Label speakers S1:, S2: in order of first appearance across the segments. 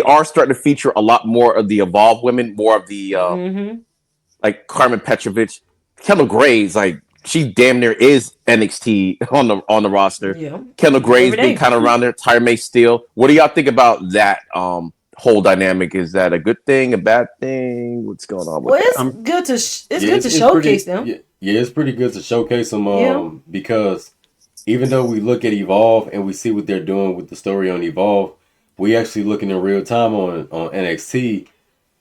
S1: are starting to feature a lot more of the evolved women, more of the like Carmen Petrovic, Kendall Gray's like she damn near is NXT on the roster.
S2: Yeah.
S1: Kendall Gray's
S2: Every
S1: been
S2: day.
S1: kind of around there. Tyra May Steele. What do y'all think about that whole dynamic? Is that a good thing, a bad thing? What's going on with
S2: Well,
S1: that?
S2: it's good to it's
S3: Yeah,
S2: good to
S3: it's
S2: showcase
S3: pretty.
S2: them.
S3: Yeah, yeah, it's pretty good to showcase them.
S2: Yeah.
S3: Because even though we look at Evolve and we see what they're doing with the story on Evolve, we actually looking in real time on NXT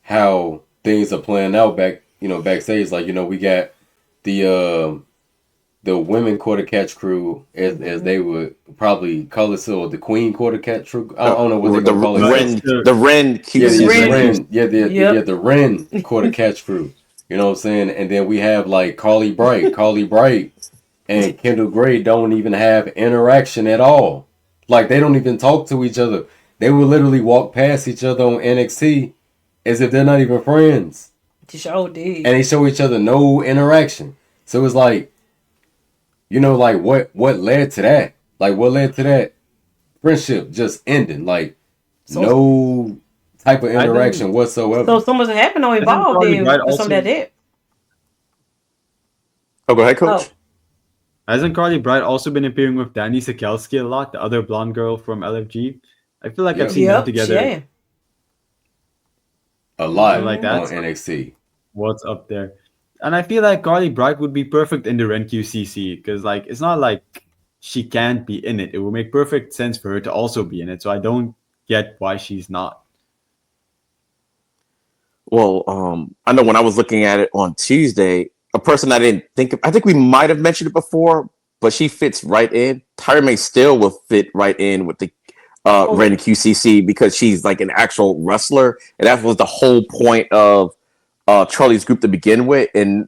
S3: how things are playing out backstage. Like we got the the women quarter catch crew, as they would probably call it, so the queen quarter catch crew. I don't know what they're
S1: The
S3: gonna call it.
S4: But
S3: So,
S4: it's the
S1: The Ren
S3: yeah,
S1: QC.
S3: the
S2: Ren.
S3: Ren,
S2: Yep.
S3: the Ren quarter catch crew. You know what I'm saying? And then we have like Carly Bright. Carly Bright and Kendall Gray don't even have interaction at all. Like they don't even talk to each other. They will literally walk past each other on NXT as if they're not even friends.
S2: The show
S3: And
S2: did.
S3: they show each other no interaction. So it's like, like what led to that? Like what led to that friendship just ending? Like
S2: So
S3: no type of
S4: I
S3: interaction
S4: think
S2: so
S3: whatsoever.
S2: something happened on
S4: I think
S2: Evolve
S4: Carly
S2: then
S4: Bright
S2: for some of
S4: also
S2: that.
S1: Oh, go ahead,
S2: Oh.
S1: Coach.
S4: hasn't Carly Bright also been appearing with Danny Sikelski a lot, the other blonde girl from LFG. I feel like I've
S3: Yep,
S4: seen them
S2: Yep. She
S4: together.
S2: had.
S3: a
S4: I feel
S3: lot
S4: like
S2: Mm-hmm.
S3: on
S4: that's
S3: NXT.
S4: what's up there. And I feel like Carly Bright would be perfect in the Ren QCC because like it's not like she can't be in it. It would make perfect sense for her to also be in it. So I don't get why she's not.
S1: Well, I know when I was looking at it on Tuesday, a person I didn't think of, I think we might have mentioned it before, but she fits right in. Tyra May still will fit right in with the
S2: Oh,
S1: Ren QCC because she's like an actual wrestler, and that was the whole point of Charlie's group to begin with, and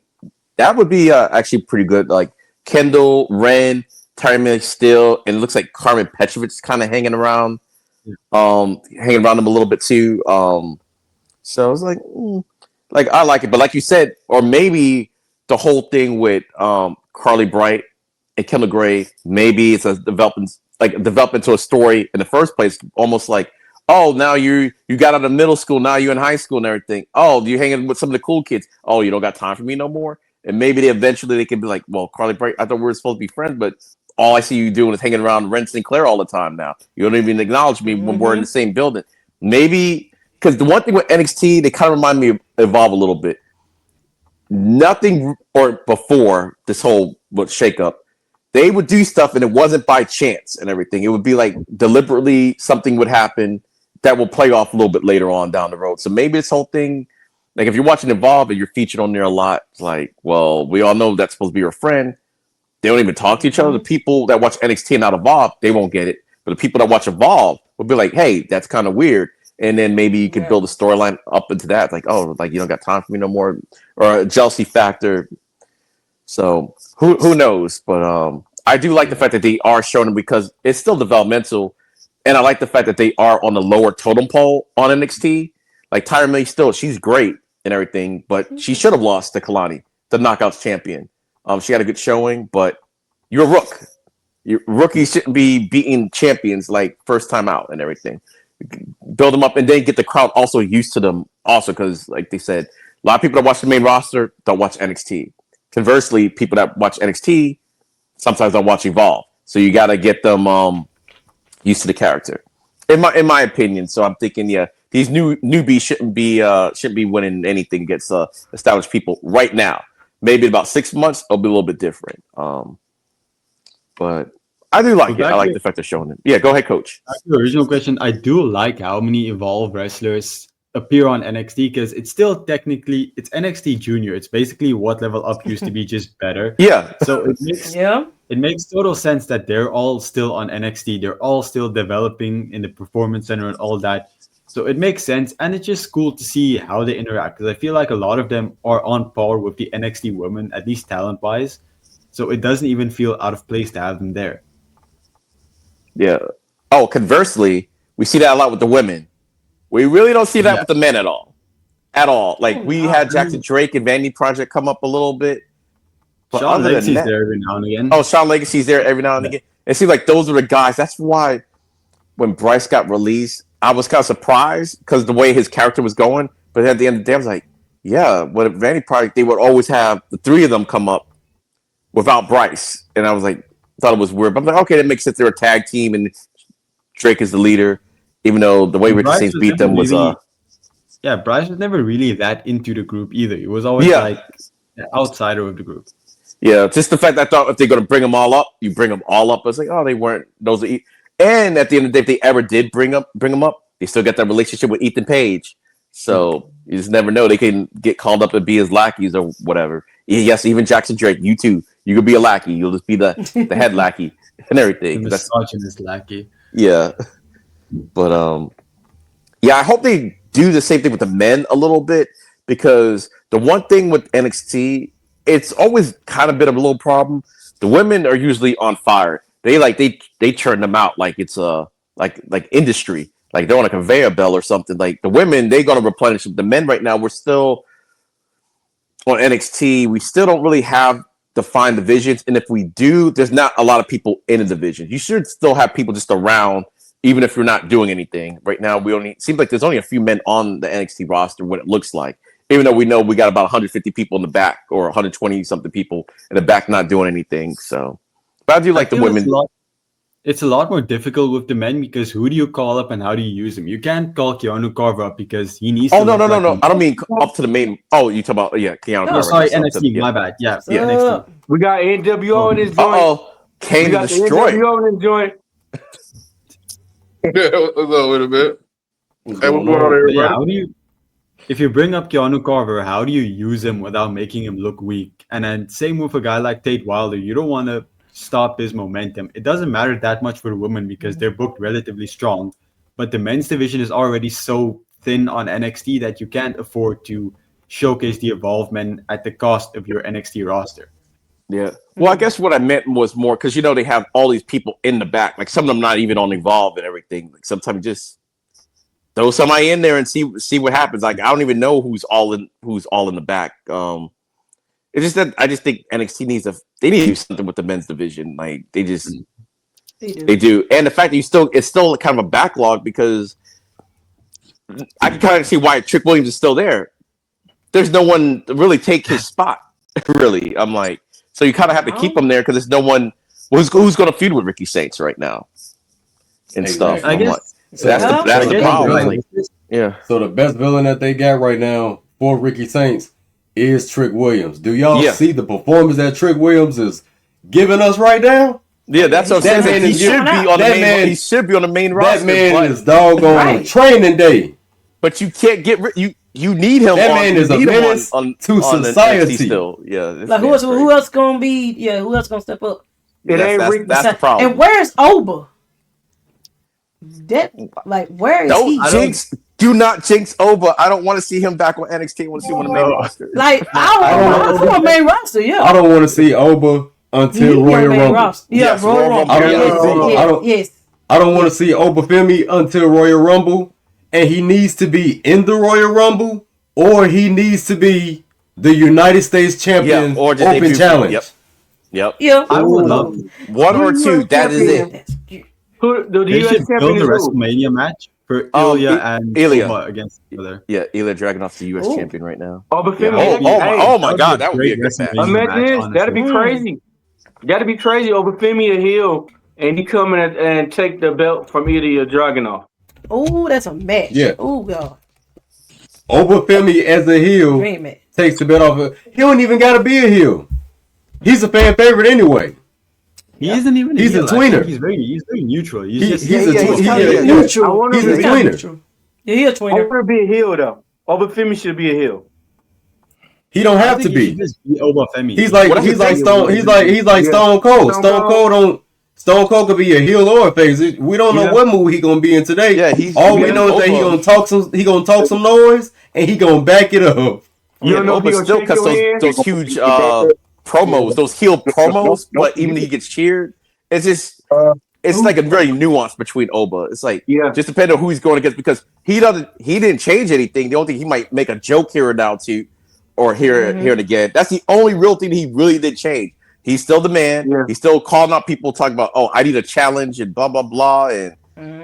S1: that would be actually pretty good. Like Kendall, Ren, Tyra May still, and it looks like Carmen Petrovic is kind of hanging around them a little bit too. So I was like, like I like it, but like you said, or maybe the whole thing with Carly Bright and Kendall Gray, maybe it's a development to a story in the first place, almost like, oh, now you got out of middle school, now you're in high school and everything. Oh, you're hanging with some of the cool kids. Oh, you don't got time for me no more. And maybe they can be like, well, Carly Bright, I thought we were supposed to be friends, but all I see you doing is hanging around Ren Sinclair all the time now. You don't even acknowledge me when we're in the
S2: mm-hmm.
S1: same building. Maybe because the one thing with NXT, they kind of remind me of Evolve a little bit. Nothing or before this whole shake up, they would do stuff and it wasn't by chance and everything. It would be like deliberately something would happen that will play off a little bit later on down the road. So maybe this whole thing, like if you're watching Evolve and you're featured on there a lot, it's like, well, we all know that's supposed to be your friend. They don't even talk to each other. The
S2: Mm-hmm.
S1: people that watch NXT and not Evolve, they won't get it. But the people that watch Evolve will be like, hey, that's kind of weird. And then maybe you could
S2: Yeah.
S1: build a storyline up into that. Like, oh, like you don't got time for me no more. Or a jealousy factor. So who knows? But I do like the
S3: Yeah.
S1: fact that they are showing them because it's still developmental. And I like the fact that they are on the lower totem pole on NXT. Like Tyra May still, she's great and everything, but she should have lost to Kalani, the Knockouts champion. She had a good showing, but you're a rook. Your rookies shouldn't be beating champions like first time out and everything. Build them up and then get the crowd also used to them. Also, because like they said, a lot of people that watch the main roster don't watch NXT. Conversely, people that watch NXT sometimes don't watch Evolve. So you got to get them used to the character. In my opinion, so I'm thinking, yeah, these newbies shouldn't be winning anything against established people right now. Maybe in about 6 months, it'll be a little bit different. But I do like
S4: But
S1: it. I like the fact they're showing it. Yeah, go ahead, Coach.
S4: back to the original question, I do like how many Evolve wrestlers appear on NXT because it's still technically it's NXT Junior. It's basically what Level Up used to be, just better.
S1: Yeah,
S4: So
S2: Yeah.
S4: it makes total sense that they're all still on NXT. They're all still developing in the performance center and all that. So it makes sense, and it's just cool to see how they interact because I feel like a lot of them are on par with the NXT women, at least talent wise. So it doesn't even feel out of place to have them there.
S1: yeah. Oh, conversely, we see that a lot with the women. We really don't see that
S4: Yeah,
S1: with the men at all. At all.
S2: Oh
S1: Like we
S2: no.
S1: had
S4: I
S1: Jackson
S4: mean,
S1: Drake and Vanity Project come up a little bit, but
S4: Sean
S1: other than
S4: Legacy's
S1: that,
S4: there every now and
S1: oh,
S4: again.
S1: Sean Legacy's there every now and
S4: Yeah.
S1: again. It seems like those are the guys. That's why when Bryce got released, I was kind of surprised because the way his character was going. But at the end of the day, I was like, yeah, what if Vanity Project, they would always have the three of them come up without Bryce. And I was like, thought it was weird. But I'm like, okay, that makes sense. They're a tag team and Drake is the leader, even though the way Ricky Saints beat them was
S4: yeah, Bryce was never really that into the group either. He was always like the outsider of the group.
S1: Yeah, just the fact that I thought if they're going to bring them all up, you bring them all up. I was like, oh, they weren't. Those are. And at the end of the day, if they ever did bring them up, they still got that relationship with Ethan Page. So you just never know. They can get called up and be his lackeys or whatever. Yes, even Jackson Drake, you too. You could be a lackey. You'll just be the head lackey and everything.
S4: The misogynist lackey.
S1: Yeah, but yeah, I hope they do the same thing with the men a little bit, because the one thing with NXT, it's always kind of been a little problem. The women are usually on fire. They churn them out like it's a like industry, like they're on a conveyor belt or something. Like the women, they're gonna replenish them. The men right now, we're still on NXT. We still don't really have defined divisions, and if we do, there's not a lot of people in a division. You should still have people just around, even if you're not doing anything. Right now, seems like there's only a few men on the NXT roster, what it looks like. Even though we know we got about 150 people in the back or 120 something people in the back not doing anything. So, but I do like the women.
S4: It's a lot more difficult with the men because who do you call up and how do you use them? You can't call Keanu Carver up because he needs.
S1: Oh no! I don't mean up to the main. Oh, you talk about Keanu Carver.
S4: Sorry, NXT. My bad. Yeah, NXT.
S5: We got NWO in this joint.
S1: Oh, Kane to destroy.
S5: NWO in this joint.
S6: What's up with a bit? Hey, what's going on, everybody?
S4: Yeah, how do you? If you bring up Keanu Carver, how do you use him without making him look weak? And then same with a guy like Tate Wilder. You don't want to stop his momentum. It doesn't matter that much for the women because they're booked relatively strong. But the men's division is already so thin on NXT that you can't afford to showcase the evolved men at the cost of your NXT roster.
S1: Yeah. Well, I guess what I meant was more because, they have all these people in the back. Like some of them not even on Evolve and everything. Like sometimes just throw somebody in there and see what happens. Like I don't even know who's all in the back. It's just that I just think NXT need to do something with the men's division. Like they do. And the fact that it's still kind of a backlog because I can kind of see why Trick Williams is still there. There's no one to really take his spot. Really, I'm like, so you kind of have to keep him there because there's no one who's going to feud with Ricky Saints right now and stuff.
S4: I guess.
S1: So that's the problem. Like, yeah.
S3: So the best villain that they got right now for Ricky Saints is Trick Williams. Do y'all see the performance that Trick Williams is giving us right now?
S1: Yeah, that's what I'm saying. He should be on the main roster.
S3: That man is doggone training day.
S1: But you can't get you need him.
S3: That man is a menace to society.
S1: Still, yeah.
S2: Like who else gonna be? Yeah, who else gonna step up?
S1: That's the problem.
S2: And where's Oba? Where is he?
S1: Do not jinx Oba. I don't want to see him back on NXT. I want to see him on the main roster.
S2: Like I don't want main roster. Yeah,
S3: I don't want to see Oba until Royal Rumble.
S2: Yeah, Royal Rumble.
S3: I don't want to see Oba Femi until Royal Rumble, and he needs to be in the Royal Rumble, or he needs to be the United States Champion
S1: or just
S3: Open Challenge.
S1: Yep.
S2: Yeah.
S4: I would love
S1: one or two. That is it.
S4: They should build a WrestleMania match for Ilya and Oba against each other.
S1: Yeah, Ilya Dragunov's the U.S. champion right now.
S5: Oba
S1: Femi. Oh my God, that would be a good match.
S5: Imagine this. That'd be crazy. That'd be crazy. Oba Femi a heel, and he come in and take the belt from Ilya Dragunov.
S2: Oh, that's a match.
S3: Yeah.
S2: Oh God.
S3: Oba Femi as a heel takes the belt off of. He don't even got to be a heel. He's a fan favorite anyway.
S4: He isn't even.
S3: He's a tweener.
S4: He's very neutral.
S3: He's
S2: neutral.
S3: He's a tweener.
S2: Yeah, he's a tweener.
S5: I want to be a heel though. Oba Femi should be a heel.
S3: He don't have to be.
S4: Oba Femi.
S3: He's like Stone Cold. Stone Cold could be a heel or a face. We don't know what movie he gonna be in today.
S1: Yeah,
S3: all we know is that he gonna talk some noise and he gonna back it up.
S5: You don't know if he gonna
S1: still because those huge promos, those heel promos, but even if he gets cheered, it's just it's like a very nuance between Oba. It's like just depending on who he's going against because he didn't change anything. The only thing he might make a joke here and now too, or here and again. That's the only real thing he really did change. He's still the man. Yeah. He's still calling out people talking about, I need a challenge and blah blah blah, and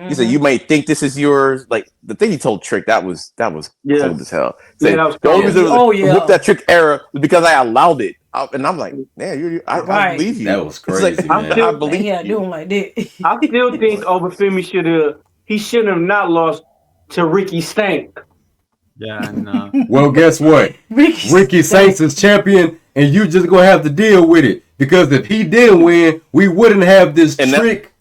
S1: He said, "You may think this is yours." Like the thing he told Trick, that was cold as hell. Said,
S5: that was
S1: the only reason
S2: cold.
S1: that Trick era was because I allowed it, and I'm like, man, I believe you.
S3: That was
S1: It's like,
S3: crazy, man.
S1: I believe
S2: Yeah,
S1: you.
S2: do him like that.
S5: I still think Obafemi shouldn't have not lost to Ricky Stank.
S4: Yeah, and
S3: Well, guess what? Ricky Saints is champion, and you just gonna have to deal with it. Because if he didn't win, we wouldn't have this Trick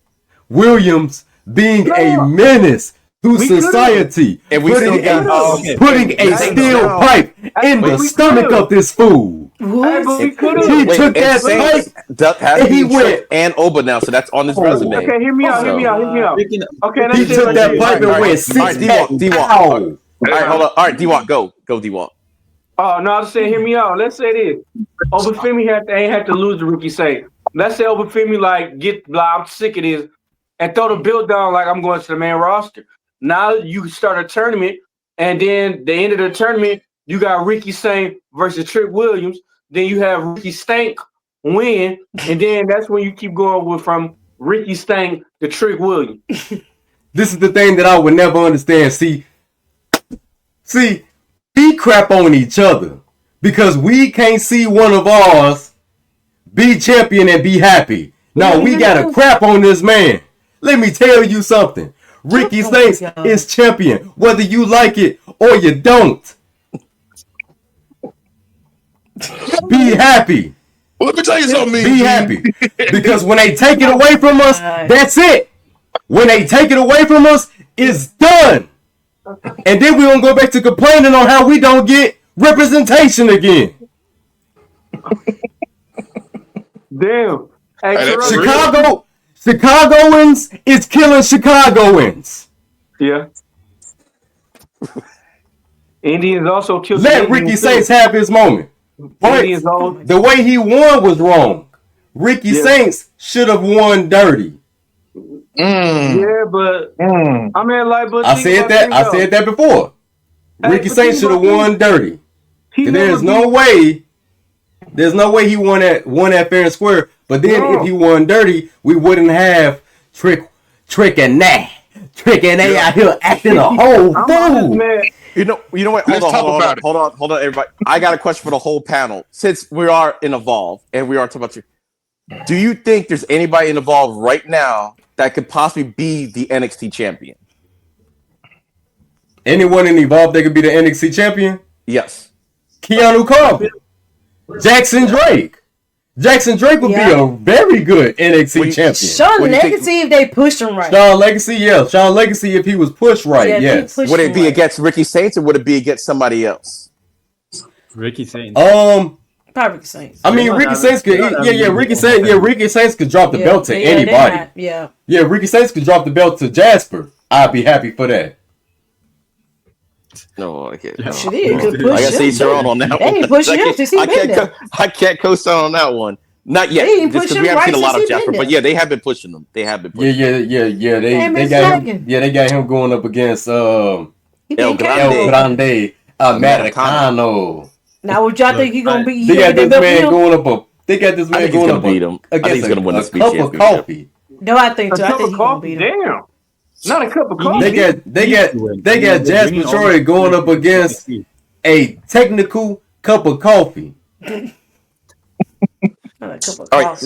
S3: Williams being a menace to society,
S1: and we
S3: putting a steel pipe in the stomach of this fool.
S2: What?
S3: He took that pipe
S1: and he went and Oba now, so that's on his resume.
S5: Okay, hear me out. Okay,
S3: he took that pipe and went 6-pack.
S1: D-Walk. All right, hold on. All right, D-Walk, go D-Walk.
S5: Oh no, I was saying, hear me out. Let's say this: Obafemi ain't have to lose to Ricky Saint. Let's say Obafemi I'm sick of this, and throw the bill down like I'm going to the main roster. Now you start a tournament, and then the end of the tournament, you got Ricky Saint versus Trick Williams. Then you have Ricky Stank win, and then that's when you keep going from Ricky Stank to Trick Williams.
S3: This is the thing that I would never understand. See, we crap on each other because we can't see one of ours be champion and be happy. Now we gotta crap on this man. Let me tell you something. Ricky Saints is champion, whether you like it or you don't. Be happy.
S6: Well, let me tell you something.
S3: Be happy. Because when they take it away from us, that's it. When they take it away from us, it's done. And then we're going to go back to complaining on how we don't get representation again.
S5: Damn. Hey,
S3: Chicagoans is killing Chicagoans.
S5: Yeah. Indians also killed.
S3: Let Ricky Saints have his moment. But the way he won was wrong. Ricky Saints should have won dirty.
S5: Yeah, but I mean, like, but
S3: I said that before. Ricky Saints should have won dirty. There's no way he won that fair and square. But then if he won dirty, we wouldn't have Trick and Nat out here acting a whole fool.
S1: You know what? Hold on, everybody. I got a question for the whole panel. Since we are in Evolve and we are talking about you, do you think there's anybody in Evolve right now that could possibly be the NXT champion?
S3: Anyone in Evolve that could be the NXT champion?
S1: Yes.
S3: Keanu Carver. Jackson Drake. Jackson Drake would be a very good NXT champion.
S2: Sean Legacy if they pushed him right.
S3: Sean Legacy if he was pushed right, yes.
S1: Would it be against Ricky Saints or would it be against somebody else?
S4: Ricky Saints.
S2: Probably Ricky Saints.
S3: I mean, Ricky Saints could, Ricky Saints could drop the belt to anybody. Ricky Saints could drop the belt to Jasper. I'd be happy for that.
S1: No, I can't.
S2: I gotta
S1: see Terrell on that one.
S2: They ain't pushing him since he been there.
S1: I can't co-sign on that one. Not yet.
S2: They ain't pushing
S1: we haven't seen a lot of Jasper,
S2: there.
S1: but yeah, they have been pushing them. They have been pushing
S3: They got him going up against El Grande Americano.
S2: Now, what y'all think he gonna be?
S3: They got this man going up. They got this man going up
S1: beat him.
S3: against
S1: he's gonna win the
S3: a cup of coffee.
S2: No, I think so. I think he's gonna beat him.
S5: Damn. Not a cup of coffee.
S3: They got Jasper Troy going up against a technical cup of coffee.
S1: All right,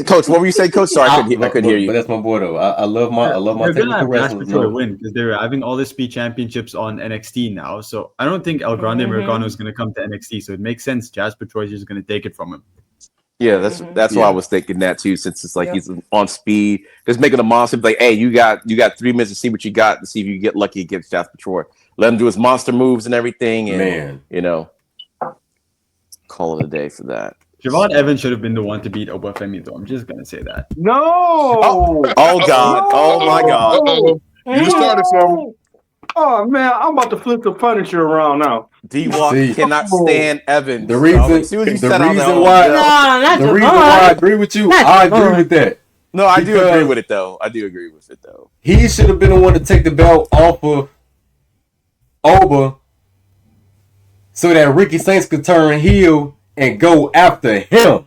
S1: Coach. What were you saying, Coach? Sorry, I couldn't hear you.
S3: But that's my boy, though. I love my technical wrestlers.
S4: To win because they're having all the speed championships on NXT now. So I don't think El Grande Americano is going to come to NXT. So it makes sense. Jasper Troy is just going to take it from him.
S1: Yeah, that's why I was thinking that too. Since it's like he's on speed, just making a monster. Like, hey, you got 3 minutes to see what you got to see if you get lucky against Jasper Troy. Let him do his monster moves and everything, and call it a day for that.
S4: Javon Evans should have been the one to beat Obafemi, though. I'm just gonna say that.
S5: No.
S1: Oh God. Oh my God.
S6: You just started something.
S5: Oh man, I'm about to flip the furniture around now.
S1: D-Walk cannot stand Evans.
S3: The reason why I agree with you, I agree with that.
S1: No, I do agree with it though.
S3: He should have been the one to take the belt off of Oba so that Ricky Saints could turn heel and go after him.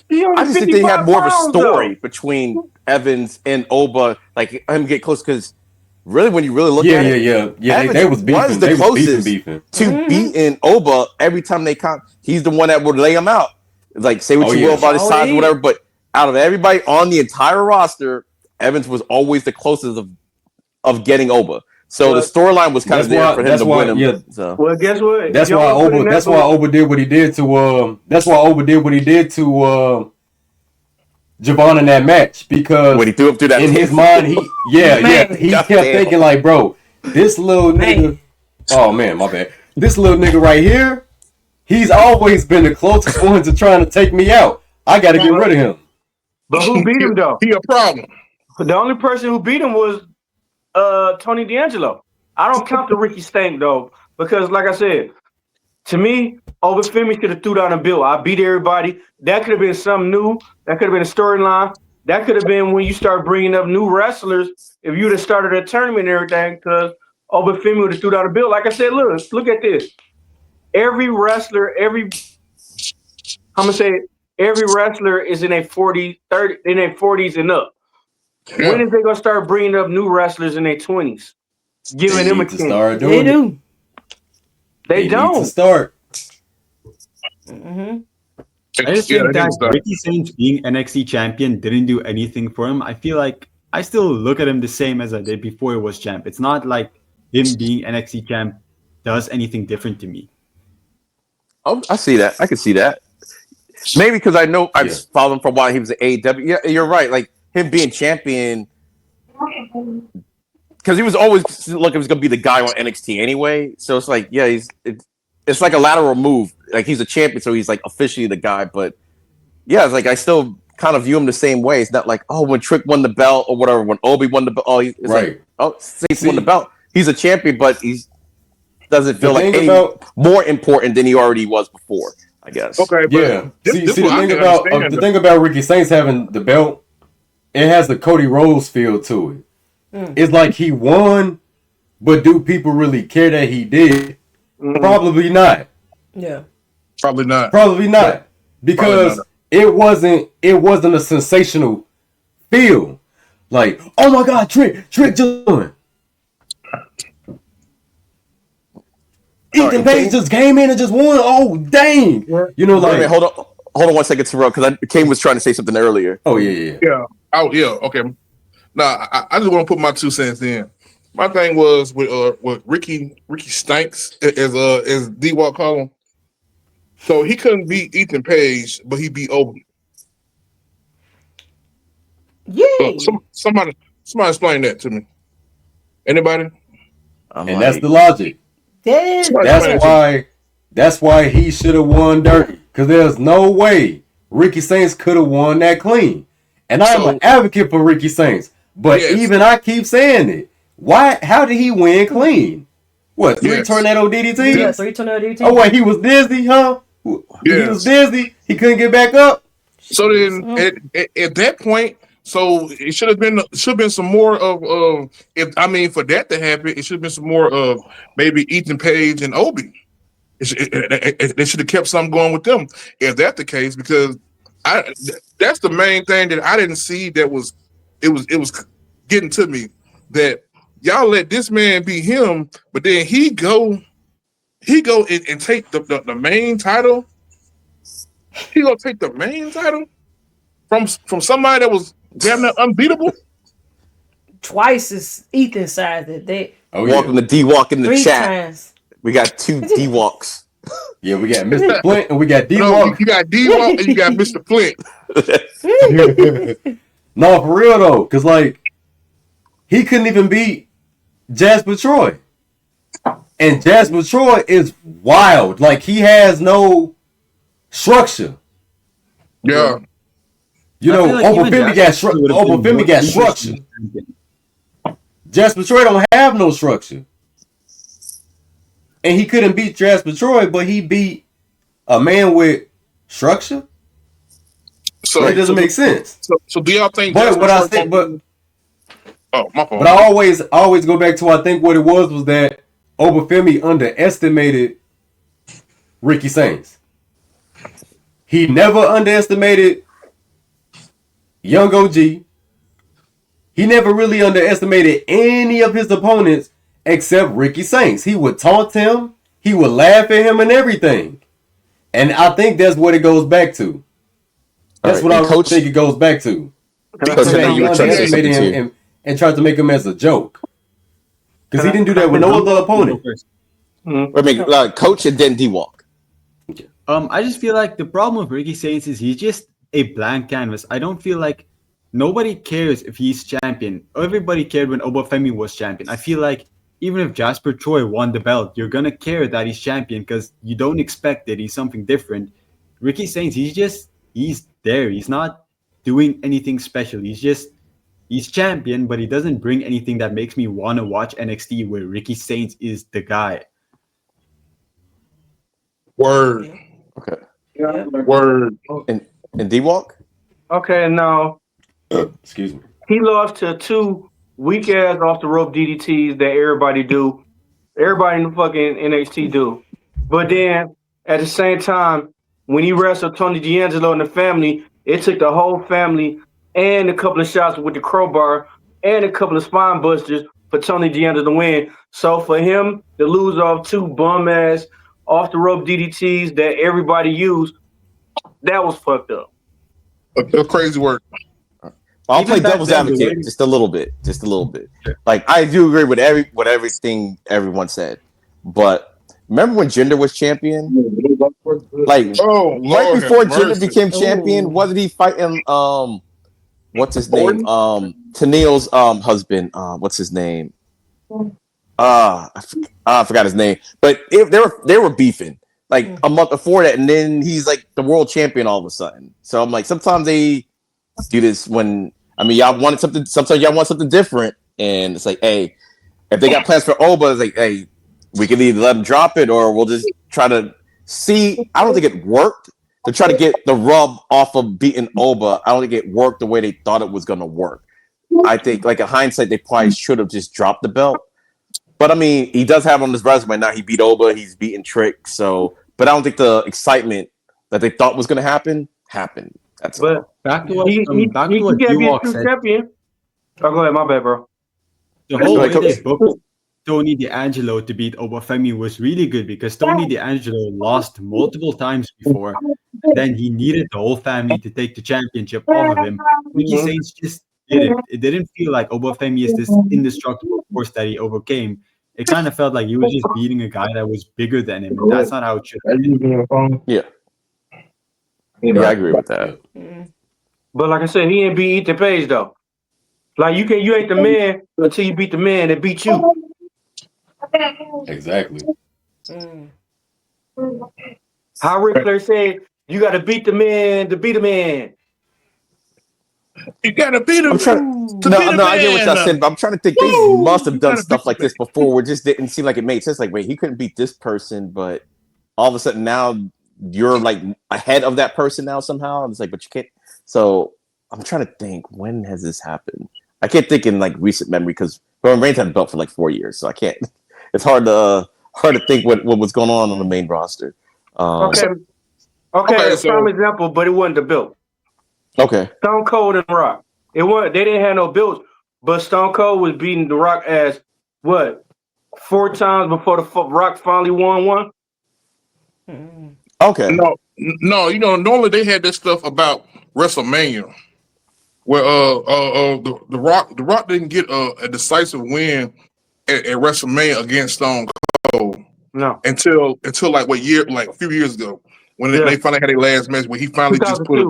S1: I just think they had more of a story between Evans and Oba, like him get close because really, when you really look at it,
S3: Evans they was beefing.
S1: Was the closest to beating Oba every time they come. He's the one that would lay him out. Like say what you will about his size or whatever, but out of everybody on the entire roster, Evans was always the closest of getting Oba. So the storyline was kind of there for him to win him.
S3: Yeah.
S1: So.
S5: Well, guess what?
S3: That's why Oba. That's why Oba did what he did to. That's why Oba did what he did to Javon in that match because
S1: when he threw up through that
S3: in his mind, he kept thinking like, bro, this little nigga. Oh man, my bad. This little nigga right here, he's always been the closest one to trying to take me out. I got to get rid of him.
S5: But who beat him though?
S6: He a problem.
S5: The only person who beat him was Tony D'Angelo. I don't count the Ricky Stank though, because like I said, to me, Obafemi could have threw down a bill. I beat everybody. That could have been something new. That could have been a storyline. That could have been when you start bringing up new wrestlers. If you'd have started a tournament and everything, because Obafemi would have threw down a bill. Like I said, look at this. Every wrestler, every wrestler is in a 40s and up. Yeah. When is they gonna start bringing up new wrestlers in their 20s? Giving them a chance.
S2: They do.
S5: They don't.
S3: Need to start.
S2: Mm-hmm.
S4: I just think that Ricky Saints being NXT champion didn't do anything for him. I feel like I still look at him the same as I did before he was champ. It's not like him being NXT champ does anything different to me.
S1: Oh, I see that. I can see that. Maybe because I know I've followed him for a while. He was at AEW. Yeah, you're right. Like him being champion, because he was always look. He was going to be the guy on NXT anyway. So it's like, yeah, it's like a lateral move. Like he's a champion, so he's like officially the guy. But yeah, it's like I still kind of view him the same way. It's not like when Trick won the belt or whatever. When Obi won the belt, Saints won the belt. He's a champion, but he doesn't feel like more important than he already was before. I guess.
S6: Okay.
S3: Yeah. The thing about Ricky Saints having the belt, it has the Cody Rhodes feel to it. It's like he won, but do people really care that he did? Probably not.
S2: Yeah.
S6: Probably not.
S3: Because it wasn't a sensational feel. Like, oh my God, Trick just won. Ethan Page just came in and just won. Oh dang! You know, like
S1: hold on 1 second, Terrell, because Kane was trying to say something earlier.
S3: Oh yeah.
S6: Oh yeah. Okay. Now I just want to put my 2 cents in. My thing was with Ricky Stanks as D-Walk call him. So he couldn't beat Ethan Page, but he beat Obi.
S2: Yay!
S6: Somebody explain that to me. Anybody?
S3: That's the logic. That's why he should have won dirty. Because there's no way Ricky Saints could have won that clean. And I'm an advocate for Ricky Saints. But even I keep saying it. Why? How did he win clean? What, 3 tornado DDTs?
S2: Yeah, 3 tornado DDTs.
S3: Oh, wait, he was dizzy, huh? He was dizzy. He couldn't get back up.
S6: So then at that point, so it should have been some more of for that to happen, it should have been some more of maybe Ethan Page and Obi. They should have kept something going with them if that's the case, because that's the main thing that I didn't see that was getting to me, that y'all let this man be him, but then he go and take the main title. He gonna take the main title from somebody that was damn near unbeatable.
S2: Twice as Ethan size that they.
S1: Welcome to D-Walk in the
S2: 3
S1: chat.
S2: times.
S1: We got 2 D-Walks.
S3: Yeah, we got Mr. Flint and we got D-Walk.
S6: No, you got D-Walk and you got Mr. Flint.
S3: No, for real though, because like he couldn't even beat Jasper Troy. And Jasper Troy is wild. Like he has no structure.
S6: Yeah.
S3: You know, Obafemi got structure. Jasper Troy don't have no structure. And he couldn't beat Jasper Troy, but he beat a man with structure. So it doesn't make sense.
S6: So do y'all think?
S3: But what I think,
S6: oh my fault.
S3: But I always go back to I think what it was that Obafemi underestimated Ricky Saints. He never underestimated young OG. He never really underestimated any of his opponents except Ricky Saints. He would taunt him. He would laugh at him and everything. And I think that's what it goes back to. That's what I think it goes back to.
S1: Coach, I know you were trying to say something too.
S3: And tried to make him as a joke. Because he didn't do that with no other opponent.
S1: I mean, Coach and then D-Walk.
S4: I just feel like the problem with Ricky Saints is he's just a blank canvas. I don't feel like nobody cares if he's champion. Everybody cared when Obafemi was champion. I feel like even if Jasper Troy won the belt, you're gonna care that he's champion because you don't expect it. He's something different. Ricky Saints, he's there. He's not doing anything special. He's champion, but he doesn't bring anything that makes me want to watch NXT where Ricky Saints is the guy.
S6: Word.
S1: Okay.
S5: Yeah.
S6: Word.
S1: And D-Walk?
S5: Okay, now
S3: Excuse me.
S5: he lost to 2 weak ass off the rope DDTs that everybody do. Everybody in the fucking NXT do. But then at the same time, when he wrestled Tony D'Angelo and the family, it took the whole family and a couple of shots with the crowbar and a couple of spine busters for Tony D'Angelo to win. So for him to lose off 2 bum ass off the rope DDTs that everybody used, that was fucked up.
S6: That's crazy work.
S1: I'll play devil's advocate just a little bit. Like I do agree with everything everyone said, but remember when Jinder was champion? Like right before Jinder became champion, wasn't he fighting what's his name? Tennille's husband. What's his name? I forgot his name. But they were beefing like a month before that, and then he's like the world champion all of a sudden. So I'm like, sometimes they do this when y'all wanted something. Sometimes y'all want something different, and it's like, hey, if they got plans for Oba, it's like, hey, we can either let them drop it or we'll just try to see. I don't think it worked to try to get the rub off of beating Oba. I don't think it worked the way they thought it was going to work. I think, like in hindsight, they probably should have just dropped the belt. But I mean, he does have on his resume now. He beat Oba. He's beaten Trick. So, but I don't think the excitement that they thought was going to happen happened. That's all.
S4: Back to what
S5: He
S4: D-Walk said.
S5: Champion. Oh, go ahead. My bad, bro.
S4: The whole way they booked Tony D'Angelo to beat Obafemi was really good because Tony D'Angelo lost multiple times before. And then he needed the whole family to take the championship off of him. Ricky Saints just did it. It didn't feel like Obafemi is this indestructible force that he overcame. It kind of felt like he was just beating a guy that was bigger than him. And that's not how it should have been.
S1: Yeah, I agree with that.
S5: But like I said, he ain't beat Ethan Page though. Like you ain't the man until you beat the man that beat you.
S3: Exactly.
S5: How Ric Flair said, you got to beat the man to beat a man.
S6: You gotta beat him.
S1: I get what y'all said, but I'm trying to think. They must have done stuff like this before where it just didn't seem like it made sense. Like, wait, he couldn't beat this person, but all of a sudden now you're like ahead of that person now somehow. And it's like, but you can't. So I'm trying to think, when has this happened? I can't think in like recent memory because Roman Reigns had a belt for like 4 years, so I can't. It's hard to think what was going on the main roster.
S5: Okay,
S6: so,
S5: prime example, but it wasn't the belt.
S1: Okay.
S5: Stone Cold and The Rock. It wasn't. They didn't have no belts, but Stone Cold was beating The Rock ass 4 times before the Rock finally won one.
S1: Okay.
S6: No, normally they had this stuff about WrestleMania, where the Rock didn't get a decisive win at WrestleMania against Stone Cold.
S5: No,
S6: until like a few years ago when they finally had their last match where he finally just put it.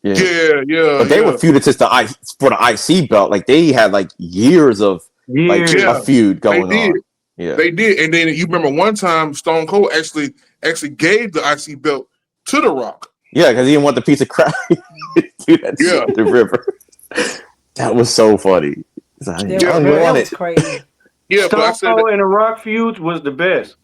S6: Yeah.
S1: But they were feuded for the IC belt. Like they had like years of a feud going on. Yeah,
S6: they did. And then you remember one time Stone Cold actually gave the IC belt to The Rock.
S1: Yeah, because he didn't want the piece of crap. Dude, the river. That was so funny.
S2: That was crazy.
S6: Yeah,
S5: Stone Cold and The Rock feuds was the best.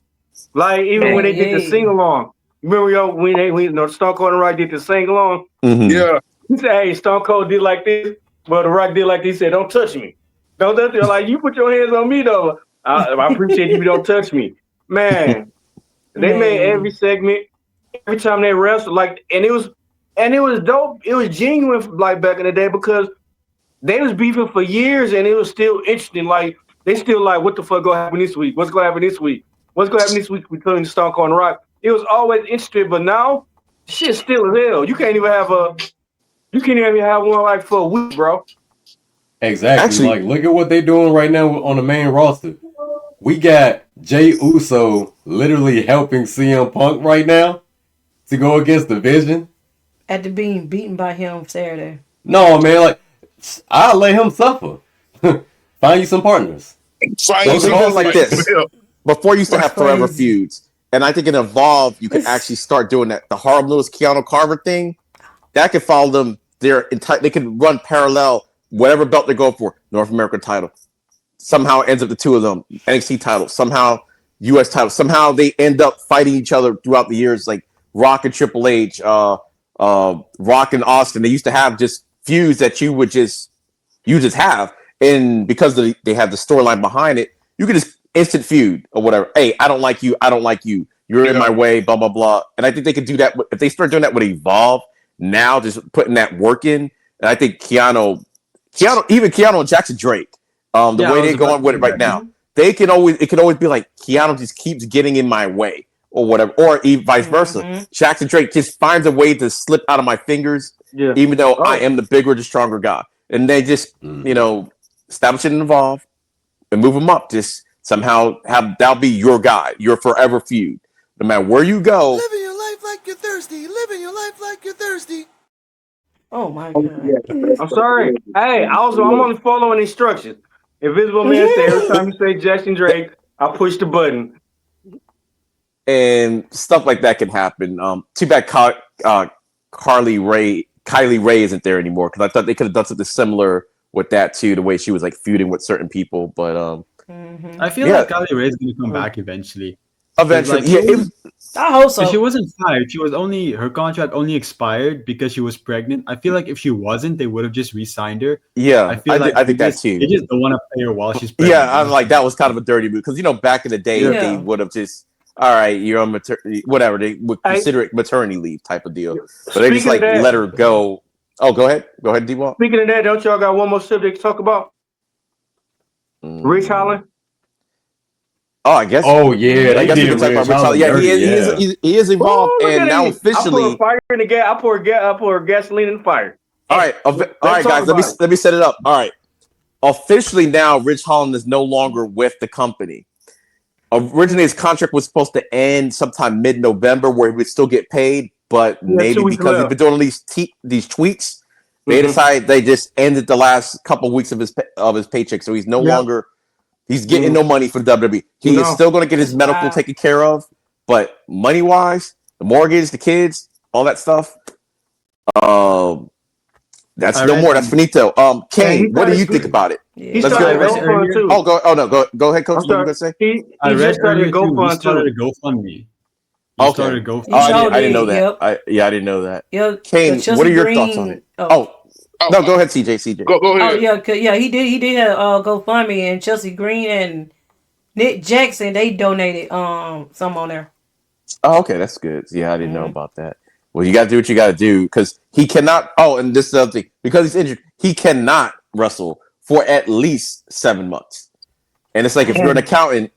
S5: Like even when they did the sing along. Remember when Stone Cold and The Rock did the sing along?
S1: Mm-hmm.
S6: Yeah.
S5: He said, "Hey, Stone Cold did like this, but The Rock did like this." He said, "Don't touch me. Don't touch me." Like you put your hands on me though. I appreciate you. Don't touch me, man. They made every segment, every time they wrestled and it was And it was dope. It was genuine like back in the day because they was beefing for years and it was still interesting. Like they still like, what the fuck gonna happen this week? What's gonna happen this week? What's gonna happen this week between Stone Cold and Rock? It was always interesting, but now shit's still as hell. You can't even have one like for a week, bro.
S3: Exactly.
S1: Actually-
S3: like, look at what they're doing right now on the main roster. We got Jay Uso literally helping CM Punk right now to go against the Vision.
S2: After being beaten by him Saturday.
S3: No, man, like, I'll let him suffer. Find you some partners.
S1: Those are all like this. Before you used to have forever
S2: Crazy.
S1: feuds, and I think in Evolve you could actually start doing that. The Harlem Lewis Keanu Carver thing, that could follow them. Their entire they could run parallel. Whatever belt they go for, North American title, somehow ends up the two of them. NXT title, somehow US title. Somehow they end up fighting each other throughout the years, like Rock and Triple H, Rock and Austin. They used to have just feuds that you just have, and because they have the storyline behind it, you could just instant feud or whatever. Hey, I don't like you. I don't like you. You're in my way. Blah blah blah. And I think they could do that if they start doing that with Evolve now. Just putting that work in, and I think Keanu and Jackson Drake, the way they're going with it right now, it can always be like Keanu just keeps getting in my way or whatever, or vice versa. Jackson Drake just finds a way to slip out of my fingers, even though I am the bigger, the stronger guy. And they just, establish it and Evolve and move them up. Just somehow that'll be your guy, your forever feud. No matter where you go.
S7: Living your life like you're thirsty. Living your life like you're thirsty.
S2: Oh my god.
S5: I'm sorry. Hey, I'm only following instructions. Invisible Man said every time you say Jackson Drake, I push the button.
S1: And stuff like that can happen. Too bad Kylie Ray isn't there anymore, because I thought they could have done something similar with that too, the way she was like feuding with certain people. But
S4: I feel like Kylie Ray is going to come back eventually.
S1: Eventually,
S2: I hope so.
S4: She wasn't fired. Her contract only expired because she was pregnant. I feel like if she wasn't, they would have just re-signed her.
S1: Yeah,
S4: I think that too. They just don't want to pay her while she's pregnant.
S1: Yeah, I'm like, that was kind of a dirty move, because back in the day they would have just, all right, you're on whatever, they would consider it maternity leave type of deal, but they just like let her go. Oh, go ahead, D-Wall.
S5: Speaking of that, don't y'all got one more subject to talk about? Rich Holland.
S1: Oh, I guess.
S3: Oh yeah,
S1: I guess we can talk about Rich Holland. Yeah, he is Evolved, and now officially.
S5: I pour fire in the gas. I pour gasoline in the fire.
S1: All right, guys. Let me set it up. All right, officially now, Rich Holland is no longer with the company. Originally, his contract was supposed to end sometime mid-November, where he would still get paid, but maybe because he's been doing these tweets, they decided they just ended the last couple of weeks of his paycheck, so he's no longer. He's getting no money for the WWE. He is still going to get his medical taken care of, but money-wise, the mortgage, the kids, all that stuff, that's no more. That's finito. Kane, what do you think about it?
S5: He
S1: Let's
S5: started
S1: go.
S5: a GoFund too.
S1: Go ahead, Coach. What are you going to say?
S5: He just started a
S4: GoFundMe.
S1: Okay. I didn't know that. I didn't know that.
S2: Yeah,
S1: Kane, what are your thoughts on it? No, go ahead, CJ.
S6: Go ahead.
S2: Oh yeah, he did have GoFundMe, and Chelsea Green and Nick Jackson, they donated some on there.
S1: Oh, okay, that's good. Yeah, I didn't know about that. Well, you got to do what you got to do, because he cannot. Oh, and this is the other thing, because he's injured, he cannot wrestle for at least 7 months. And it's like, if you're an accountant,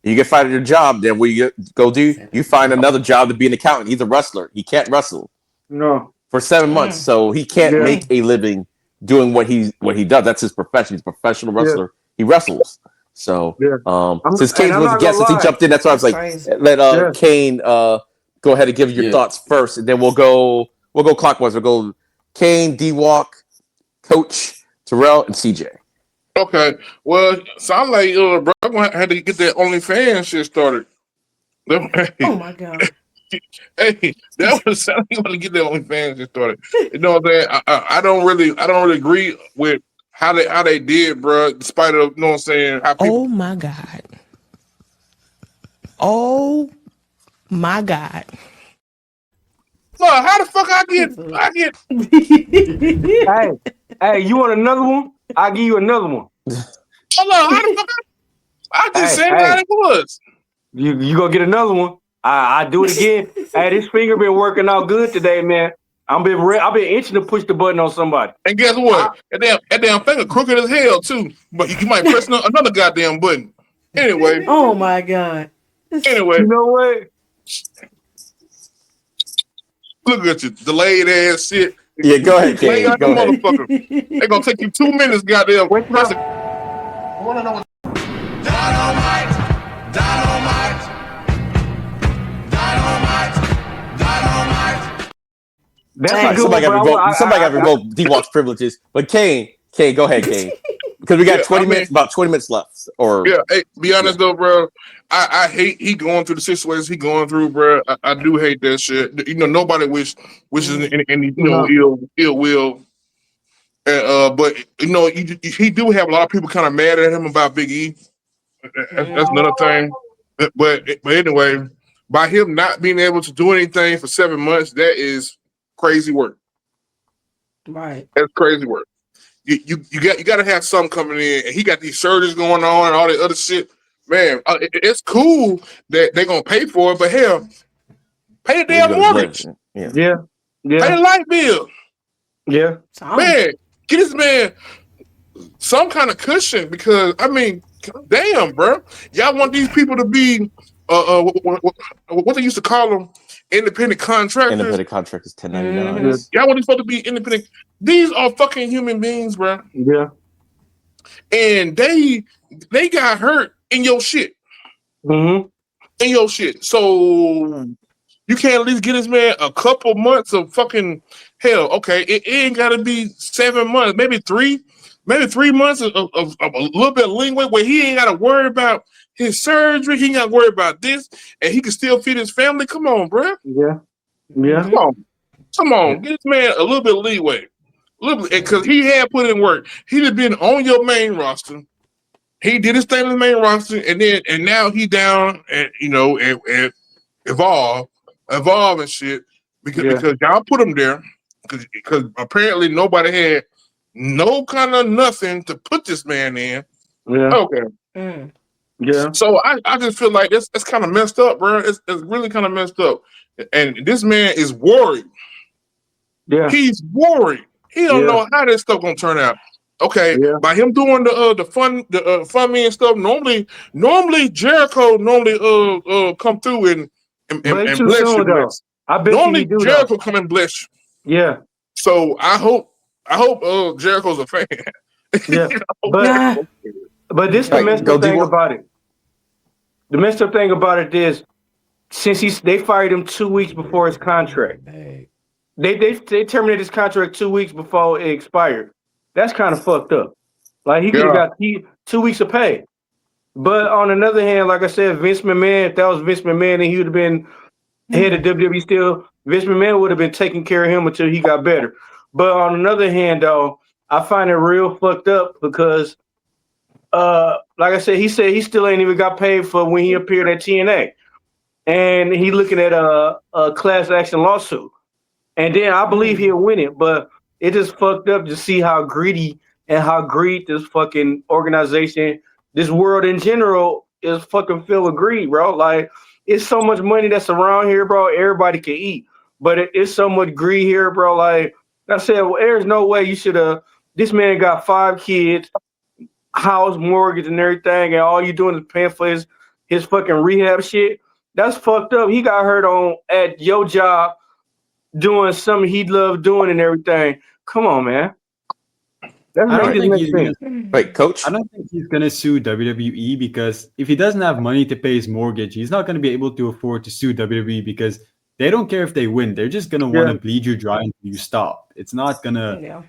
S1: you get fired at your job, then what you go do? You find another job to be an accountant. He's a wrestler. He can't wrestle.
S5: No.
S1: For 7 months, so he can't make a living doing what he does. That's his profession. He's a professional wrestler. He wrestles. So since Kane was a guest, since he jumped in, that's why I was like, let Kane go ahead and give your thoughts first, and then we'll go clockwise. We'll go Kane, D-Walk, Coach, Terrell, and CJ.
S6: Okay. Well, sound like bro had to get that OnlyFans shit started.
S2: Oh my god.
S6: Hey, that was sounding like to get that OnlyFans shit started. You know what I'm saying? I don't really agree with how they did, bro. Despite of, you know what I'm saying? How people...
S7: Oh my god. Oh my god.
S6: No, how the fuck I get?
S5: Hey, you want another one? I'll give you another one.
S6: Hold on, how the fuck I just said how it was.
S5: You gonna get another one? I do it again. Hey, this finger been working out good today, man. I've been itching to push the button on somebody.
S6: And guess what? That damn finger crooked as hell too. But you might press another goddamn button. Anyway.
S2: Oh my God.
S6: Anyway.
S5: You know what?
S6: Look at you, delayed ass shit.
S1: Yeah, go ahead,
S6: Lay
S1: Kane.
S6: out
S1: Go
S6: the
S1: ahead.
S6: motherfucker. They gonna take you 2 minutes, goddamn. Press it.
S7: I want to know what.
S5: That's
S2: Hey,
S5: a good
S1: Somebody
S5: one,
S1: got
S5: bro.
S1: revoked. Somebody got revoked D-Walk's privileges. But Kane, go ahead, Kane. Because we got
S6: Yeah,
S1: 20 minutes, about 20 minutes left. Or
S6: Yeah, hey, be honest though, bro. I hate he going through the situations he going through, bro. I do hate that shit. You know, nobody wishes any ill will. But you know, he do have a lot of people kind of mad at him about Big E. That's another thing. But anyway, by him not being able to do anything for 7 months, that is crazy work.
S2: Right.
S6: That's crazy work. You got to have something coming in, and he got these surgeries going on and all that other shit. Man, it's cool that they're gonna pay for it, but hell, pay the damn mortgage.
S1: Yeah.
S5: Yeah.
S6: Pay the light bill.
S5: Yeah.
S6: Man, get this man some kind of cushion because I mean, damn, bro, y'all want these people to be what they used to call them, independent contractors.
S1: Independent contractors, 1099s.
S6: Y'all want these folks to be independent. These are fucking human beings, bro.
S5: Yeah.
S6: And they got hurt in your shit.
S5: Mm-hmm.
S6: In your shit. So you can't at least get this man a couple months of fucking hell. Okay, it ain't gotta be 7 months, maybe 3 months of a little bit of leeway where he ain't gotta worry about his surgery, he ain't gotta worry about this, and he can still feed his family. Come on, bro.
S5: Yeah. Yeah.
S6: Come on, get this man a little bit of leeway. A little bit, because he had put in work. He'd have been on your main roster. He did his thing on the main roster, and now he down and and evolve and shit because y'all put him there because apparently nobody had no kind of nothing to put this man in.
S5: Yeah.
S6: Okay.
S5: Yeah.
S6: So I just feel like it's kind of messed up, bro. It's really kind of messed up, and this man is worried.
S5: Yeah.
S6: He's worried. He don't know how this stuff gonna turn out. Okay, by him doing the fun me and stuff. Normally Jericho come through and bless you. Bless.
S5: I bet
S6: normally
S5: you do
S6: Jericho
S5: though.
S6: come and bless you.
S5: Yeah.
S6: So I hope Jericho's a fan.
S5: Yeah. But this the messed up thing about it. The messed up thing about it is since they fired him 2 weeks before his contract. They terminated his contract 2 weeks before it expired. That's kind of fucked up. Like he could have got 2 weeks of pay. But on another hand, like I said, Vince McMahon, if that was Vince McMahon and he would have been head of WWE still, Vince McMahon would have been taking care of him until he got better. But on another hand, though, I find it real fucked up because like I said he still ain't even got paid for when he appeared at TNA. And he looking at a class action lawsuit. And then I believe he'll win it, but it just fucked up to see how greedy and how greed this fucking organization, this world in general, is fucking filled with greed, bro. Like, it's so much money that's around here, bro. Everybody can eat, but it's so much greed here, bro. Like I said, well, there's no way you should have. This man got 5 kids, house, mortgage, and everything, and all you doing is paying for his fucking rehab shit. That's fucked up. He got hurt at your job doing something he loved doing and everything. Come on, man.
S4: I don't think he's
S1: gonna, wait, coach.
S4: I don't think he's gonna sue WWE because if he doesn't have money to pay his mortgage, he's not gonna be able to afford to sue WWE because they don't care if they win. They're just gonna want to bleed you dry until you stop. It's not gonna.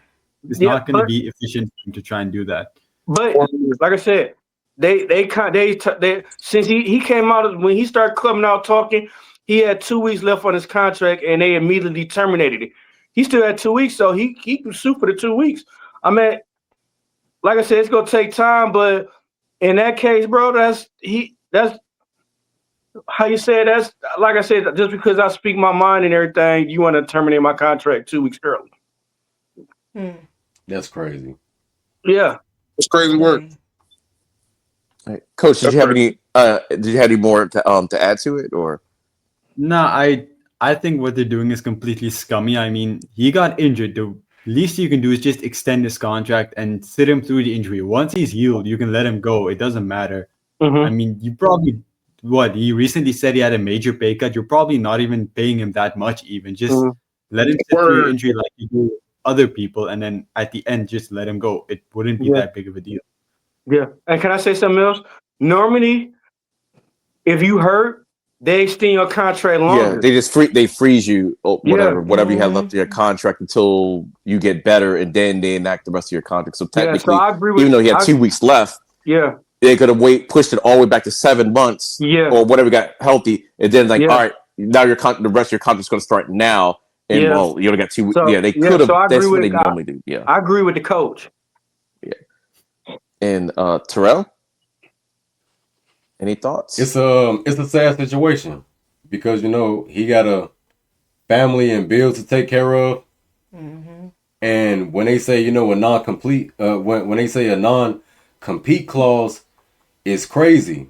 S4: It's not gonna be efficient to try and do that.
S5: But like I said, they since he came out when he started coming out talking. He had 2 weeks left on his contract, and they immediately terminated it. He still had 2 weeks, so he can sue for the 2 weeks. I mean, like I said, it's gonna take time, but in that case, bro, that's how you say it. That's like I said, just because I speak my mind and everything, you want to terminate my contract 2 weeks early.
S3: That's crazy.
S5: Yeah,
S6: it's crazy work.
S1: Right. Coach, did you have any more to add to it, or?
S4: No, I I think what they're doing is completely scummy. I mean, he got injured. The least you can do is just extend his contract and sit him through the injury. Once he's healed, you can let him go. It doesn't matter. I mean, you probably he recently said he had a major pay cut. You're probably not even paying him that much. Even just let him sit through your
S6: Word.
S4: injury like you do other people, and then at the end, just let him go. It wouldn't be
S5: Yeah.
S4: that big of a deal.
S5: Yeah. And can I say something else? Normally, if you hurt, they extend your contract longer.
S1: Yeah, they just freeze you or
S5: Yeah.
S1: whatever you had left of your contract until you get better, and then they enact the rest of your contract. So
S5: Yeah. So
S1: technically,
S5: I agree with.
S1: even though he had 2 weeks left,
S5: Yeah.
S1: they could have pushed it all the way back to 7 months
S5: Yeah.
S1: or whatever got healthy, and then like,
S5: Yeah.
S1: all right, now the rest of your contract's going to start now, and
S5: Yeah.
S1: well, you only got 2 weeks.
S5: So
S1: Yeah, they could have.
S5: So I
S1: That's
S5: agree
S1: what
S5: with.
S1: they normally do. Yeah,
S5: I agree with the coach.
S1: and Terrell, any thoughts?
S3: It's a sad situation because he got a family and bills to take care of. And when they say, a non-complete, when they say a non-compete clause is crazy.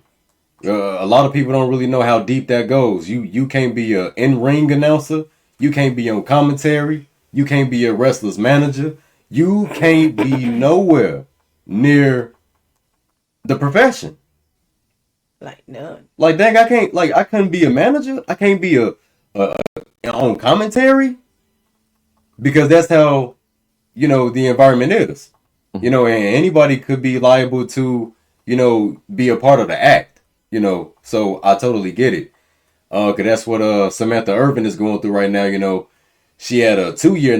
S3: A lot of people don't really know how deep that goes. You can't be a in-ring announcer. You can't be on commentary. You can't be a wrestler's manager. You can't be nowhere near the profession.
S2: Like none.
S3: Like, dang, I couldn't be a manager. I can't be a on commentary because that's how the environment is. And anybody could be liable to be a part of the act. So I totally get it. Cause that's what Samantha Irvin is going through right now. She had a 2-year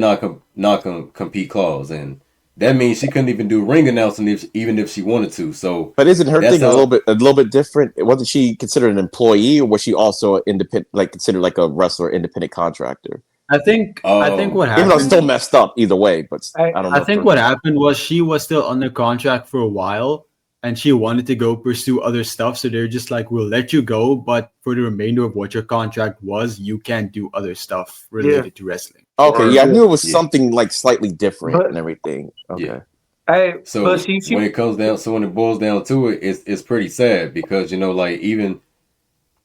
S3: non-compete clause, and that means she couldn't even do ring announcing even if she wanted to. So,
S1: But isn't her
S3: that's
S1: thing a little bit different? Wasn't she considered an employee, or was she also independent, like considered like a wrestler, independent contractor?
S4: I think what
S1: Even though it's
S4: happened.
S1: still messed up either way, but I don't know.
S4: I think what happened was she was still under contract for a while, and she wanted to go pursue other stuff. So they're just like, "We'll let you go, but for the remainder of what your contract was, you can't do other stuff related to wrestling."
S1: Okay, yeah, I knew it was
S3: Yeah.
S1: something like slightly different
S5: But-
S1: and everything. Okay.
S3: Yeah.
S5: Hey,
S3: So
S5: but she,
S3: when it comes down, so when it boils down to it, it's pretty sad because like even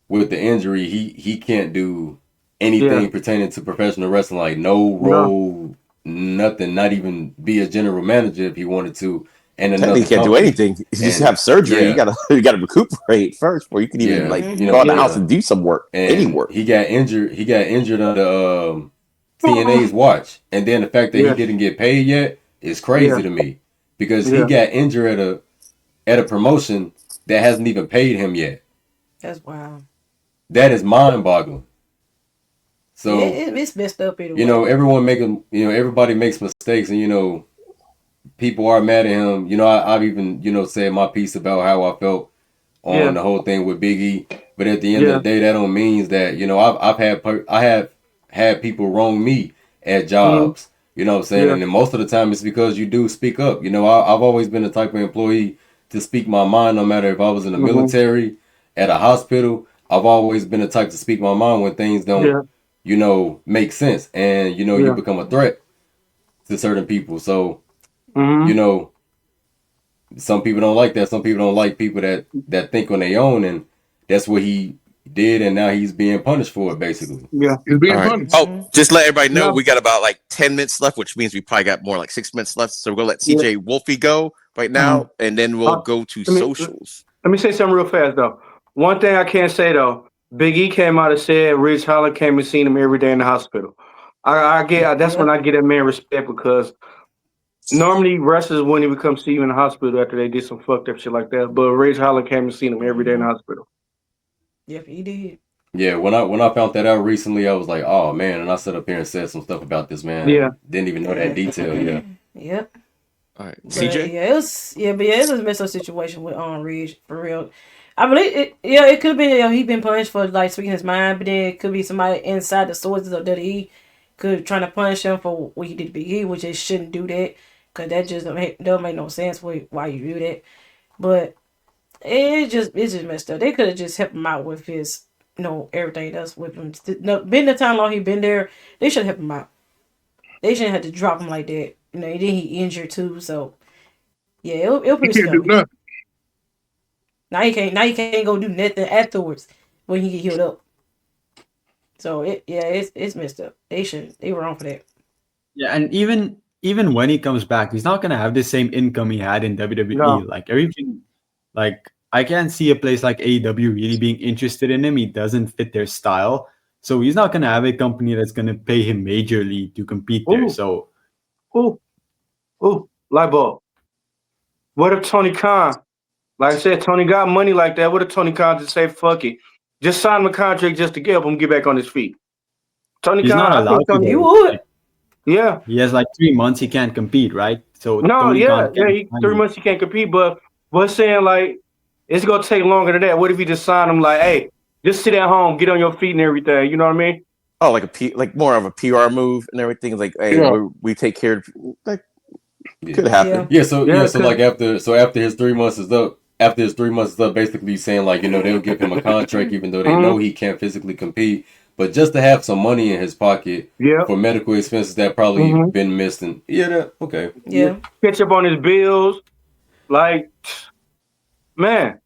S3: with the injury, he can't do anything pertaining to professional wrestling, like no role, nothing, not even be a general manager if he wanted to. And
S1: Technically, you can't do anything. You just have surgery. You gotta recuperate first before you can even go out the house and do some work, any work.
S3: He got injured under TNA's watch, and then the fact that he didn't get paid yet is crazy to me because he got injured at a promotion that hasn't even paid him yet.
S2: That's wild.
S3: That is mind-boggling. So
S2: it's messed up anyway.
S3: everybody makes mistakes, and people are mad at him. I've even said my piece about how I felt on the whole thing with Big E, but at the end of the day, that don't mean that I have had people wrong me at jobs. You know what I'm saying? And then most of the time it's because you do speak up. I've always been the type of employee to speak my mind, no matter if I was in the military, at a hospital. I've always been the type to speak my mind when things don't, make sense. And, you become a threat to certain people. So, some people don't like that. Some people don't like people that think on their own. And that's what he did. And now he's being punished for it, basically.
S5: Yeah.
S6: He's being punished.
S1: Oh, just let everybody know
S5: Yeah.
S1: we got about like 10 minutes left, which means we probably got more like 6 minutes left. So we're gonna let CJ Wolfie go right now, and then we'll go to socials.
S5: Let me say something real fast though. One thing I can't say though, Big E came out and said Ridge Holland came and seen him every day in the hospital. That's when I get that man respect because normally wrestlers wouldn't even come see you in the hospital after they did some fucked up shit like that. But Ridge Holland came and seen him every day in the hospital.
S2: Yep, he did.
S3: Yeah, when I found that out recently, I was like, oh man, and I sat up here and said some stuff about this man.
S5: Yeah.
S3: Didn't even know that detail. Yeah.
S2: Yep.
S1: All right,
S2: But
S1: CJ.
S2: it was a messed up situation with Ridge for real. I believe it. Yeah, it could be he been punished for like speaking his mind, but then it could be somebody inside the sources of WWE could trying to punish him for what he did to Big E, which they shouldn't do that because that just don't make no sense why you do that. But it's just messed up. They could have just helped him out with his everything else with him. Been the time long he been there, they should help him out. They shouldn't have to drop him like that. And then he injured too, so yeah, it'll
S6: He
S2: pretty
S6: can't do
S2: scummy.
S6: nothing.
S2: Now he can't go do nothing afterwards when he get healed up. So it's messed up. They were wrong for that.
S4: Yeah, and even when he comes back, he's not gonna have the same income he had in WWE.
S5: No.
S4: Like everything, like I can't see a place like AEW really being interested in him. He doesn't fit their style, so he's not gonna have a company that's gonna pay him majorly to compete there.
S5: Ooh,
S4: So
S5: ooh, ooh. Light bulb. What if Tony Khan, like I said, Tony got money like that? What if Tony Khan just say, fuck it? Just sign him a contract just to help him get back on his feet. Tony
S4: he's
S5: Khan,
S4: not
S5: I
S4: allowed
S5: think
S4: to.
S5: Tony,
S2: You
S4: Though.
S2: would.
S4: Like,
S5: yeah.
S4: he has like 3 months he can't compete, right? So
S5: No,
S4: Tony
S5: yeah,
S4: Khan
S5: yeah.
S4: can't.
S5: 3 months he can't compete, but what's saying like it's gonna take longer than that. What if you just sign him like, hey, just sit at home, get on your feet and everything? You know what I mean?
S1: Oh, like more of a PR move and everything. Like, hey,
S6: Yeah.
S1: we take care of. Like,
S3: Yeah.
S1: could happen.
S5: Yeah,
S3: So like after his 3 months is up, basically saying like they'll give him a contract even though they know he can't physically compete, but just to have some money in his pocket
S5: yeah.
S3: for medical expenses that probably been missed. And okay.
S2: Yeah.
S5: Catch up on his bills, like man,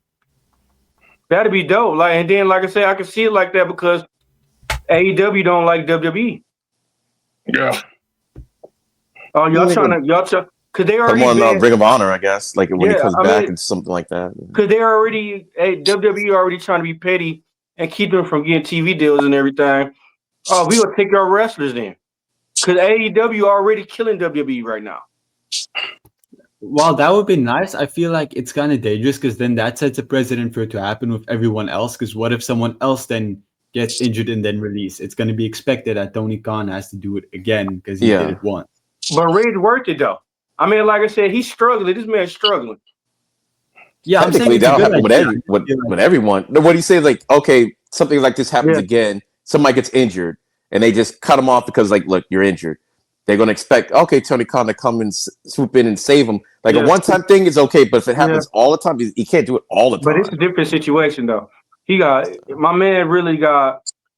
S5: that'd be dope. Like, and then like I said, I can see it like that because AEW don't like WWE.
S6: Yeah.
S5: Oh, cause they
S1: Put
S5: already
S1: him on
S5: been,
S1: Ring of Honor, I guess. Like when he
S5: yeah.
S1: comes
S5: I
S1: back
S5: mean,
S1: and something like that.
S5: cause they already, WWE already trying to be petty and keep them from getting TV deals and everything. Oh, we gonna take our wrestlers then, cause AEW already killing WWE right now.
S4: While that would be nice, I feel like it's kind of dangerous because then that sets a precedent for it to happen with everyone else. Because what if someone else then gets injured and then released? It's going to be expected that Tony Khan has to do it again because he did
S1: Yeah.
S4: it once.
S5: But Red's worth it though. I mean, like I said, he's struggling. This man's struggling.
S4: Yeah, I'm saying
S1: Technically,
S4: it's a
S1: that'll
S4: good
S1: happen with
S4: idea. I just feel
S1: with
S4: like,
S1: everyone. No, what do you say? Like, okay, something like this happens
S5: Yeah.
S1: again. Somebody gets injured, and they just cut him off because, like, look, you're injured. They're gonna expect Tony Khan to come and swoop in and save him. Like
S5: Yeah.
S1: a one-time thing is okay, but if it
S5: Yeah.
S1: happens all the time, he can't do it all the
S5: But
S1: time.
S5: it's a different situation though. My man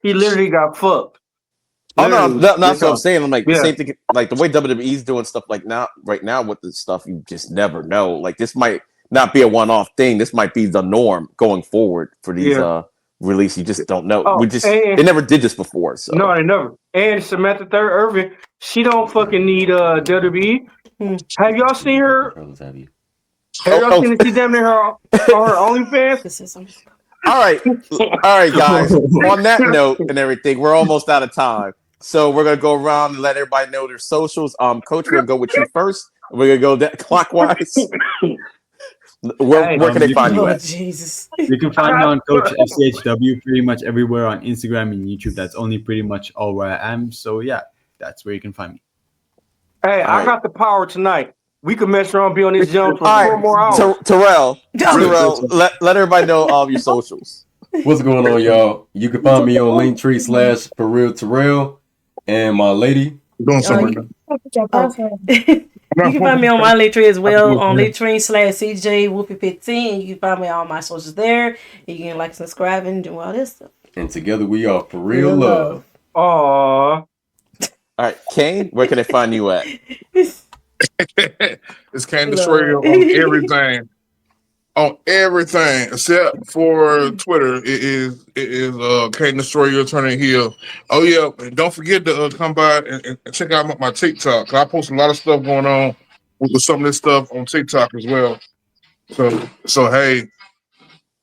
S5: he literally got fucked.
S1: Oh no,
S5: Literally.
S1: that's what I'm saying. I'm like the
S5: Yeah.
S1: same thing. Like the way WWE's doing stuff like right now with this stuff, you just never know. Like this might not be a one-off thing. This might be the norm going forward for these
S5: Yeah.
S1: releases. You just don't know.
S5: Oh,
S1: They never did this before. So
S5: no, they never. And Samantha Third Irving, she don't fucking need WWE. Have y'all seen her? Have y'all seen that she damn near her on her OnlyFans?
S2: This is some-
S1: all right, guys. On that note and everything, we're almost out of time. So we're gonna go around and let everybody know their socials. Coach, we're gonna go with you first. We're gonna go clockwise. Where can they find you
S2: Oh
S1: at?
S2: Jesus!
S4: you can find me on Coach FCHW pretty much everywhere on Instagram and YouTube. That's only pretty much all where I am. So yeah, that's where you can find me.
S5: Hey,
S1: All
S5: I
S1: right.
S5: got the power tonight. We could mess around, and be on this jump for
S1: All
S5: 4 more hours.
S1: right, Terrell, let everybody know your socials.
S3: What's going on, y'all? You can find me on Linktree / For Real Terrell and my lady.
S6: Doing something
S2: You can find me on my Linktree as well on Linktree /CJ Whoopi15. You can find me on all my socials there. You can like, subscribe, and do all this stuff.
S3: And together we are For Real Love.
S5: Aww.
S1: All right, Kane, where can they find you at?
S6: It's Kane Destroyer on everything. On everything except for Twitter, it is Kane Destroyer turning heel. Oh yeah, and don't forget to come by and check out my TikTok. 'Cause I post a lot of stuff going on with some of this stuff on TikTok as well. So hey,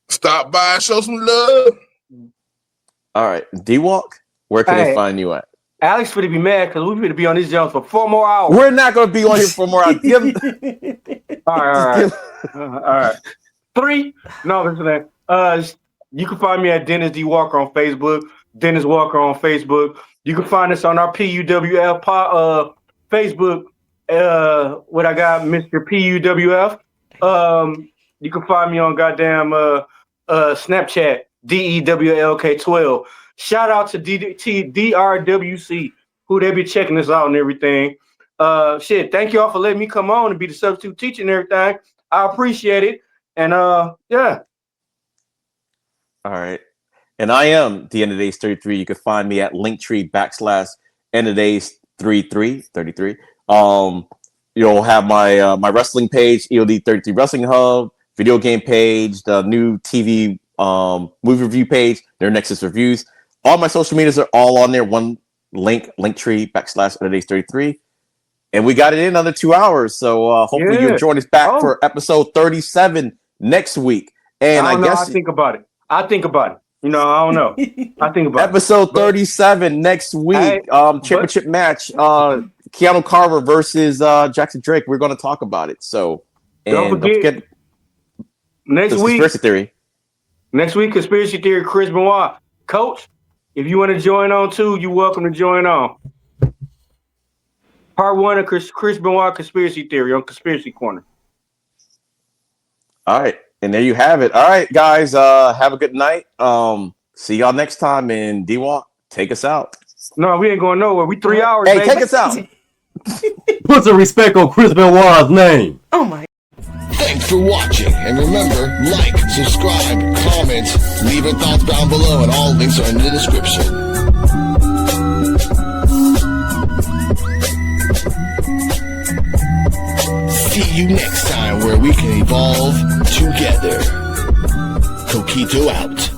S6: stop by, show some love.
S1: All right, D-Walk, where can they find you at?
S5: Alex would be mad because we would be on these jumps for 4 more hours.
S1: We're not going to be on here for more hours.
S5: All right. 3. No, listen. You can find me at Dennis D Walker on Facebook. Dennis Walker on Facebook. You can find us on our PUWF Facebook. What I got, Mr. PUWF. You can find me on goddamn Snapchat, DEWLK12. Shout out to DRWC, who they be checking us out and everything. Thank y'all for letting me come on and be the substitute teacher and everything. I appreciate it. And yeah.
S1: All right. And I am the End of Days 33. You can find me at Linktree / End of Days 33. You'll have my my wrestling page, EOD 33 Wrestling Hub, video game page, the new TV movie review page, their Nexus reviews. all my social medias are all on there. One Linktree/Days33. And we got it in under 2 hours. So hopefully you'll join us back for episode 37 next week. And I guess
S5: I think about it. I don't know. I think about
S1: episode 37 next week. Championship match. Keanu Carver versus Jackson Drake. We're going to talk about it. So don't forget
S5: next week.
S1: Conspiracy Theory.
S5: Next week, Conspiracy Theory, Chris Benoit. Coach, if you want to join on too, you're welcome to join on. Part 1 of Chris Benoit Conspiracy Theory on Conspiracy Corner.
S1: All right. And there you have it. All right, guys. Have a good night. See y'all next time. And D-Walk, take us out.
S5: No, we ain't going nowhere. We 3 hours,
S1: Hey,
S5: baby.
S1: take us out.
S3: Put some respect on Chris Benoit's name.
S2: Oh my.
S7: Thanks for watching, and remember, like, subscribe, comment, leave your thoughts down below, and all links are in the description. See you next time where we can evolve together. Coquito out.